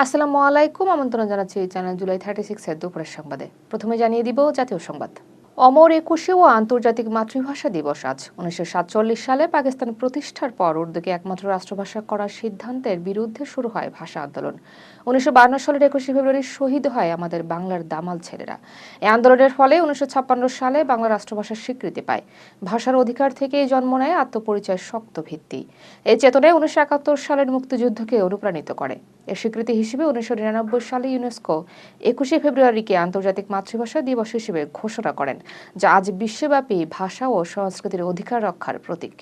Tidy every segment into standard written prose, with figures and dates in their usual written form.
আসসালামু আলাইকুম। আমন্ত্রণ জানাচ্ছি এই চ্যানেল জুলাই 36 এর দুপুরের সংবাদে। প্রথমে জানিয়ে দিব জাতীয় সংবাদ। অমর একুশে ও আন্তর্জাতিক মাতৃভাষা দিবস আজ। 1947 সালে পাকিস্তান প্রতিষ্ঠার পর উর্দুকে একমাত্র রাষ্ট্রভাষা করার সিদ্ধান্তের বিরুদ্ধে শুরু হয় ভাষা আন্দোলন। 1952 সালের 21শে ফেব্রুয়ারি শহীদ হয় আমাদের বাংলার দামাল ছেলেরা। এই আন্দোলনের ফলে 1956 সালে বাংলা রাষ্ট্রভাষার স্বীকৃতি পায়। ভাষার অধিকার থেকেই জন্ম নেয় আত্মপরিচয়ের শক্ত ভিত্তি। এই চেতনায় 1971 সালের মুক্তিযুদ্ধকে অনুপ্রাণিত করে। এর স্বীকৃতি হিসেবে 1999 সালে ইউনেস্কো 21শে ফেব্রুয়ারিকে আন্তর্জাতিক মাতৃভাষা দিবস হিসেবে ঘোষণা করেন, যা আজ বিশ্বব্যাপী ভাষা ও সংস্কৃতির অধিকার রক্ষার প্রতীক।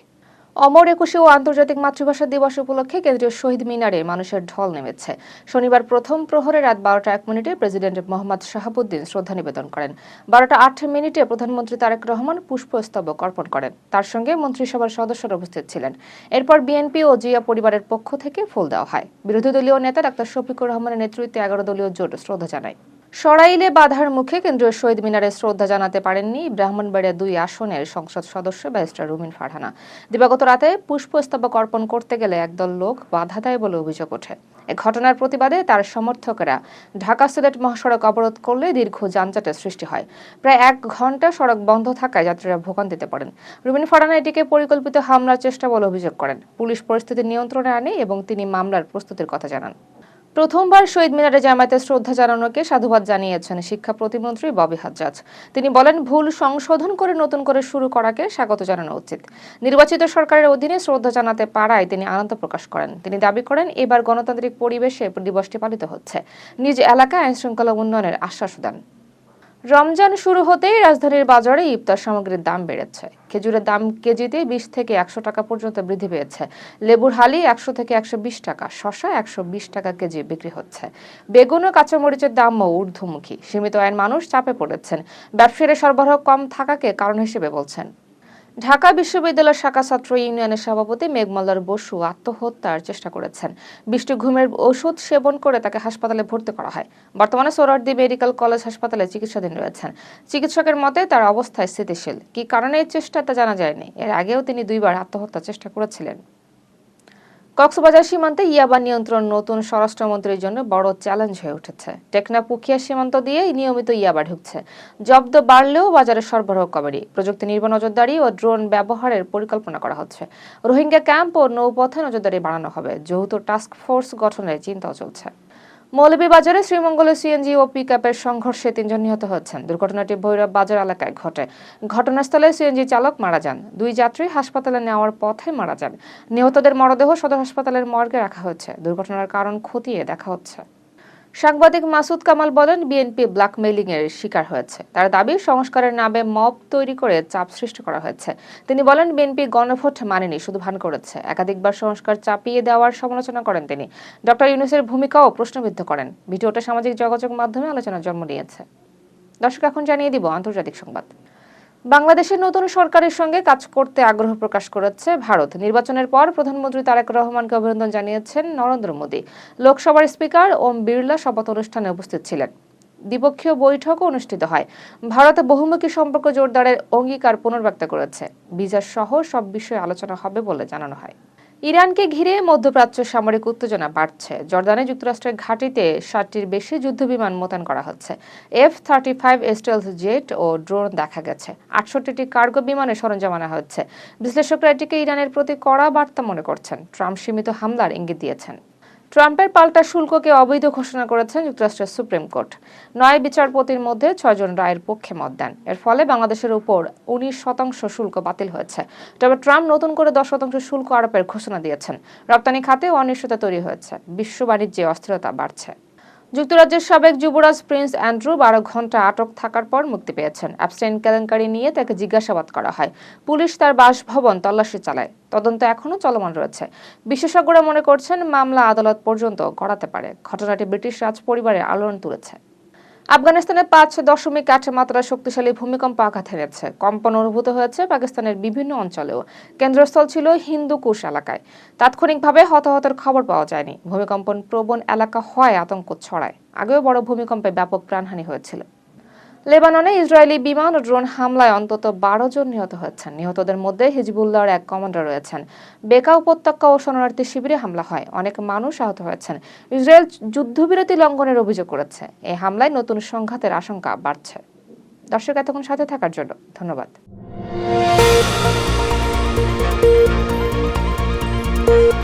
অমর একুশে ও আন্তর্জাতিক মাতৃভাষা দিবস উপলক্ষে কেন্দ্রীয় শহীদ মিনারে মানুষের ঢল নেমেছে। শনিবার প্রথম প্রহরে রাত 12টা 1 মিনিটে প্রেসিডেন্ট মোহাম্মদ শাহাবুদ্দিন শ্রদ্ধা নিবেদন করেন। 12টা 8 মিনিটে প্রধানমন্ত্রী তারেক রহমান পুষ্পস্তবক অর্পণ করেন। তার সঙ্গে মন্ত্রিসভার সদস্যরা উপস্থিত ছিলেন। এরপর বিএনপি ও জিয়া পরিবারের পক্ষ থেকে ফুল দেওয়া হয়। বিরোধী দলীয় নেতা ডাক্তার শফিকুর রহমানের নেতৃত্বে 11 দলীয় জোট শ্রদ্ধা জানায়। সরাইলে বাধার মুখে কেন্দ্রীয় শহীদ মিনারে শ্রদ্ধা জানাতে পারেননি ব্রাহ্মণবাড়িয়া 2 আসনের সংসদ সদস্য ব্যারিস্টার রুমিন ফারহানা। দিবাগত রাতে পুষ্পস্তবক অর্পণ করতে গেলে একদল লোক বাধা দেয় বলে অভিযোগ ওঠে। এ ঘটনার প্রতিবাদে তার সমর্থকেরা ঢাকা সিলেট মহাসড়ক অবরোধ করলে দীর্ঘ যানজটের সৃষ্টি হয়। প্রায় 1 ঘন্টা সড়ক বন্ধ থাকায় যাত্রীরা ভোগান্তিতে পড়েন। রুমিন ফারহানা এটিকে পরিকল্পিত হামলার চেষ্টা বলে অভিযোগ করেন। পুলিশ পরিস্থিতি নিয়ন্ত্রণে আনে এবং তিনি মামলার প্রস্তুতির কথা জানান। প্রথমবার শহীদ মিনারে জামায়াতে শ্রদ্ধা জানানোকে সাধুবাদ জানিয়েছেন শিক্ষা প্রতিমন্ত্রী ববি হাজ্জাজ। তিনি বলেন, ভুল সংশোধন করে নতুন করে শুরু করাকে স্বাগত জানানো উচিত। নির্বাচিত সরকারের অধীনে শ্রদ্ধা জানাতে পারায় তিনি আনন্দ প্রকাশ করেন। তিনি দাবি করেন, এবার গণতান্ত্রিক পরিবেশে দিবসটি পালিত হচ্ছে। নিজ এলাকায় আইন শৃঙ্খলা উন্নয়নের আশ্বাস দেন। রমজান শুরু হতেই রাজধানীর বাজারে ইফতার সামগ্রীর দাম বেড়েছে। খেজুরের দাম কেজিতে 20 থেকে 100 টাকা পর্যন্ত বৃদ্ধি পেয়েছে। লেবুর হালি 100 থেকে 120 টাকা, শসা 120 টাকা কেজি বিক্রি হচ্ছে। বেগুন ও কাঁচামরিচের দামও ঊর্ধ্বমুখী। সীমিত আয়ের মানুষ চাপে পড়েছেন। ব্যবসায়ীরা সরবরাহ কম থাকাকে কারণ হিসেবে বলছেন। ঢাকা বিশ্ববিদ্যালয় শাখা ছাত্র ইউনিয়নের সভাপতি মেঘমাল্লার বসু আত্মহত্যার চেষ্টা করেছেন। 20টি ঘুমের ওষুধ সেবন করে তাকে হাসপাতালে ভর্তি করা হয়। বর্তমানে সোহরাওয়ার্দী মেডিকেল কলেজ হাসপাতালে চিকিৎসাধীন রয়েছেন। চিকিৎসকের মতে তার অবস্থা স্থিতিশীল। কি কারণে এই চেষ্টা তা জানা যায়নি। এর আগেও তিনি 2বার আত্মহত্যার চেষ্টা করেছিলেন। কক্সবাজার সীমান্তে ইয়াবা নিয়ন্ত্রণ নতুন স্বরাষ্ট্রমন্ত্রীর জন্য বড় চ্যালেঞ্জ হয়ে উঠেছে। টেকনাফ পুখিয়া সীমান্ত দিয়ে নিয়মিত ইয়াবা ঢুকছে। জব্দ বাড়লেও বাজারে সরবরাহ কমেনি। প্রযুক্তি নির্ভর নজরদারি ও ড্রোন ব্যবহারের পরিকল্পনা করা হচ্ছে। রোহিঙ্গা ক্যাম্প ও নৌপথে নজরদারি বাড়ানো হবে। যৌথ টাস্ক ফোর্স গঠনের চিন্তাও চলছে। মৌলভীবাজারে শ্রীমঙ্গলে সিএনজি ও পিকআপের সংঘর্ষে 3 জন নিহত হয়েছেন। দুর্ঘটনাটি ভৈরব বাজার এলাকায় ঘটে। ঘটনাস্থলে সিএনজি চালক মারা যান। 2 যাত্রী হাসপাতালে নেওয়ার পথে মারা যান। নিহতদের মরদেহ সদর হাসপাতালের মর্গে রাখা হয়েছে। দুর্ঘটনার কারণ খতিয়ে দেখা হচ্ছে। সাংবাদিক মাসুদ কামাল বলেন, বিএনপি ব্ল্যাকমেইলিং এর শিকার হয়েছে। তার দাবি, সংস্কারের নামে মব তৈরি করে চাপ সৃষ্টি করা হয়েছে। তিনি বলেন, বিএনপি গণভোট মানেনি, শুধু ভান করেছে। একাধিকবার সংস্কার চাপিয়ে দেওয়ার সমালোচনা করেন তিনি। ডক্টর ইউনূসের ভূমিকাও প্রশ্নবিদ্ধ করেন। ভিডিওটা সামাজিক যোগাযোগ মাধ্যমে আলোচনার জন্ম নিয়েছে। দর্শক, এখন জানিয়ে দিব আন্তর্জাতিক সংবাদ। বাংলাদেশের নতুন সরকারের সঙ্গে কাজ করতে আগ্রহ প্রকাশ করেছে ভারত। নির্বাচনের পর প্রধানমন্ত্রী তারেক রহমানকে অভিনন্দন জানিয়েছেন নরেন্দ্র মোদী। লোকসভার স্পিকার ওম বিড়লা শপথ অনুষ্ঠানে উপস্থিত ছিলেন। দ্বিপক্ষীয় বৈঠকও অনুষ্ঠিত হয়। ভারত বহুমুখী সম্পর্ক জোরদারের অঙ্গীকার পুনর্ব্যক্ত করেছে। ভিসা সহ সব বিষয়ে আলোচনা হবে বলে জানানো হয়। ইরানকে ঘিরে মধ্যপ্রাচ্য সামরিক উত্তেজনা বাড়ছে। জর্দানে যুক্তরাষ্ট্রের ঘাঁটিতে 60টির বেশি যুদ্ধবিমান মোতায়েন করা হচ্ছে। F-35 স্টেলথ জেট ও ড্রোন দেখা গেছে। 68টি কার্গো বিমানে সরঞ্জাম আনা হচ্ছে। বিশ্লেষকরা এটিকে ইরানের প্রতি কড়া বার্তা মনে করছেন। ট্রাম্প সীমিত হামলার ইঙ্গিত দিয়েছেন। ট্রাম্পের পাল্টা শুল্ককে অবৈধ ঘোষণা করেছেন যুক্তরাষ্ট্রের সুপ্রিম কোর্ট। 9 বিচারপতির মধ্যে 6 জন রায়ের পক্ষে মত দেন। এর ফলে বাংলাদেশের উপর 19% শুল্ক বাতিল হয়েছে। তবে ট্রাম্প নতুন করে 10% শুল্ক আরোপের ঘোষণা দিয়েছেন। রপ্তানি খাতে অনিশ্চয়তা তৈরি হয়েছে। বিশ্ব বাণিজ্যে অস্থিরতা বাড়ছে। যুক্তরাজ্যের সাবেক যুবরাজ প্রিন্স অ্যান্ড্রু 12 ঘন্টা আটক থাকার পর মুক্তি পেয়েছেন। অ্যাবস্টাইন কেলেঙ্কারি নিয়ে তাকে জিজ্ঞাসাবাদ করা হয়। পুলিশ তার বাসভবন তল্লাশি চালায়। তদন্ত এখনও চলমান রয়েছে। বিশেষজ্ঞরা মনে করছেন, মামলা আদালত পর্যন্ত গড়াতে পারে। ঘটনাটি ব্রিটিশ রাজ পরিবারের আলোড়ন তুলেছে। আফগানিস্তানে 5.8 মাত্রার শক্তিশালী ভূমিকম্প আঘাত হেনেছে। কম্পন অনুভূত হয়েছে পাকিস্তানের বিভিন্ন অঞ্চলেও। কেন্দ্রস্থল ছিল হিন্দুকুশ এলাকায়। তাৎক্ষণিকভাবে হতাহতের খবর পাওয়া যায়নি। ভূমিকম্পন প্রবণ এলাকা হয় আতঙ্ক ছড়ায়। আগেও বড় ভূমিকম্পে ব্যাপক প্রাণহানি হয়েছিল। লেবাননে ইসরায়েলি বিমান ও ড্রোন হামলায় অন্তত 12 জন নিহত হয়েছেন। নিহতদের মধ্যে হিজবুল্লাহর এক কমান্ডার রয়েছেন। বেকা উপত্যকা ও শরণার্থী শিবিরে হামলা হয়, অনেক মানুষ আহত হয়েছেন। ইসরায়েল যুদ্ধবিরতি লঙ্ঘনের অভিযোগ করেছে। এই হামলায় নতুন সংঘাতের আশঙ্কা বাড়ছে। দর্শক, এতক্ষণ সাথে থাকার জন্য ধন্যবাদ।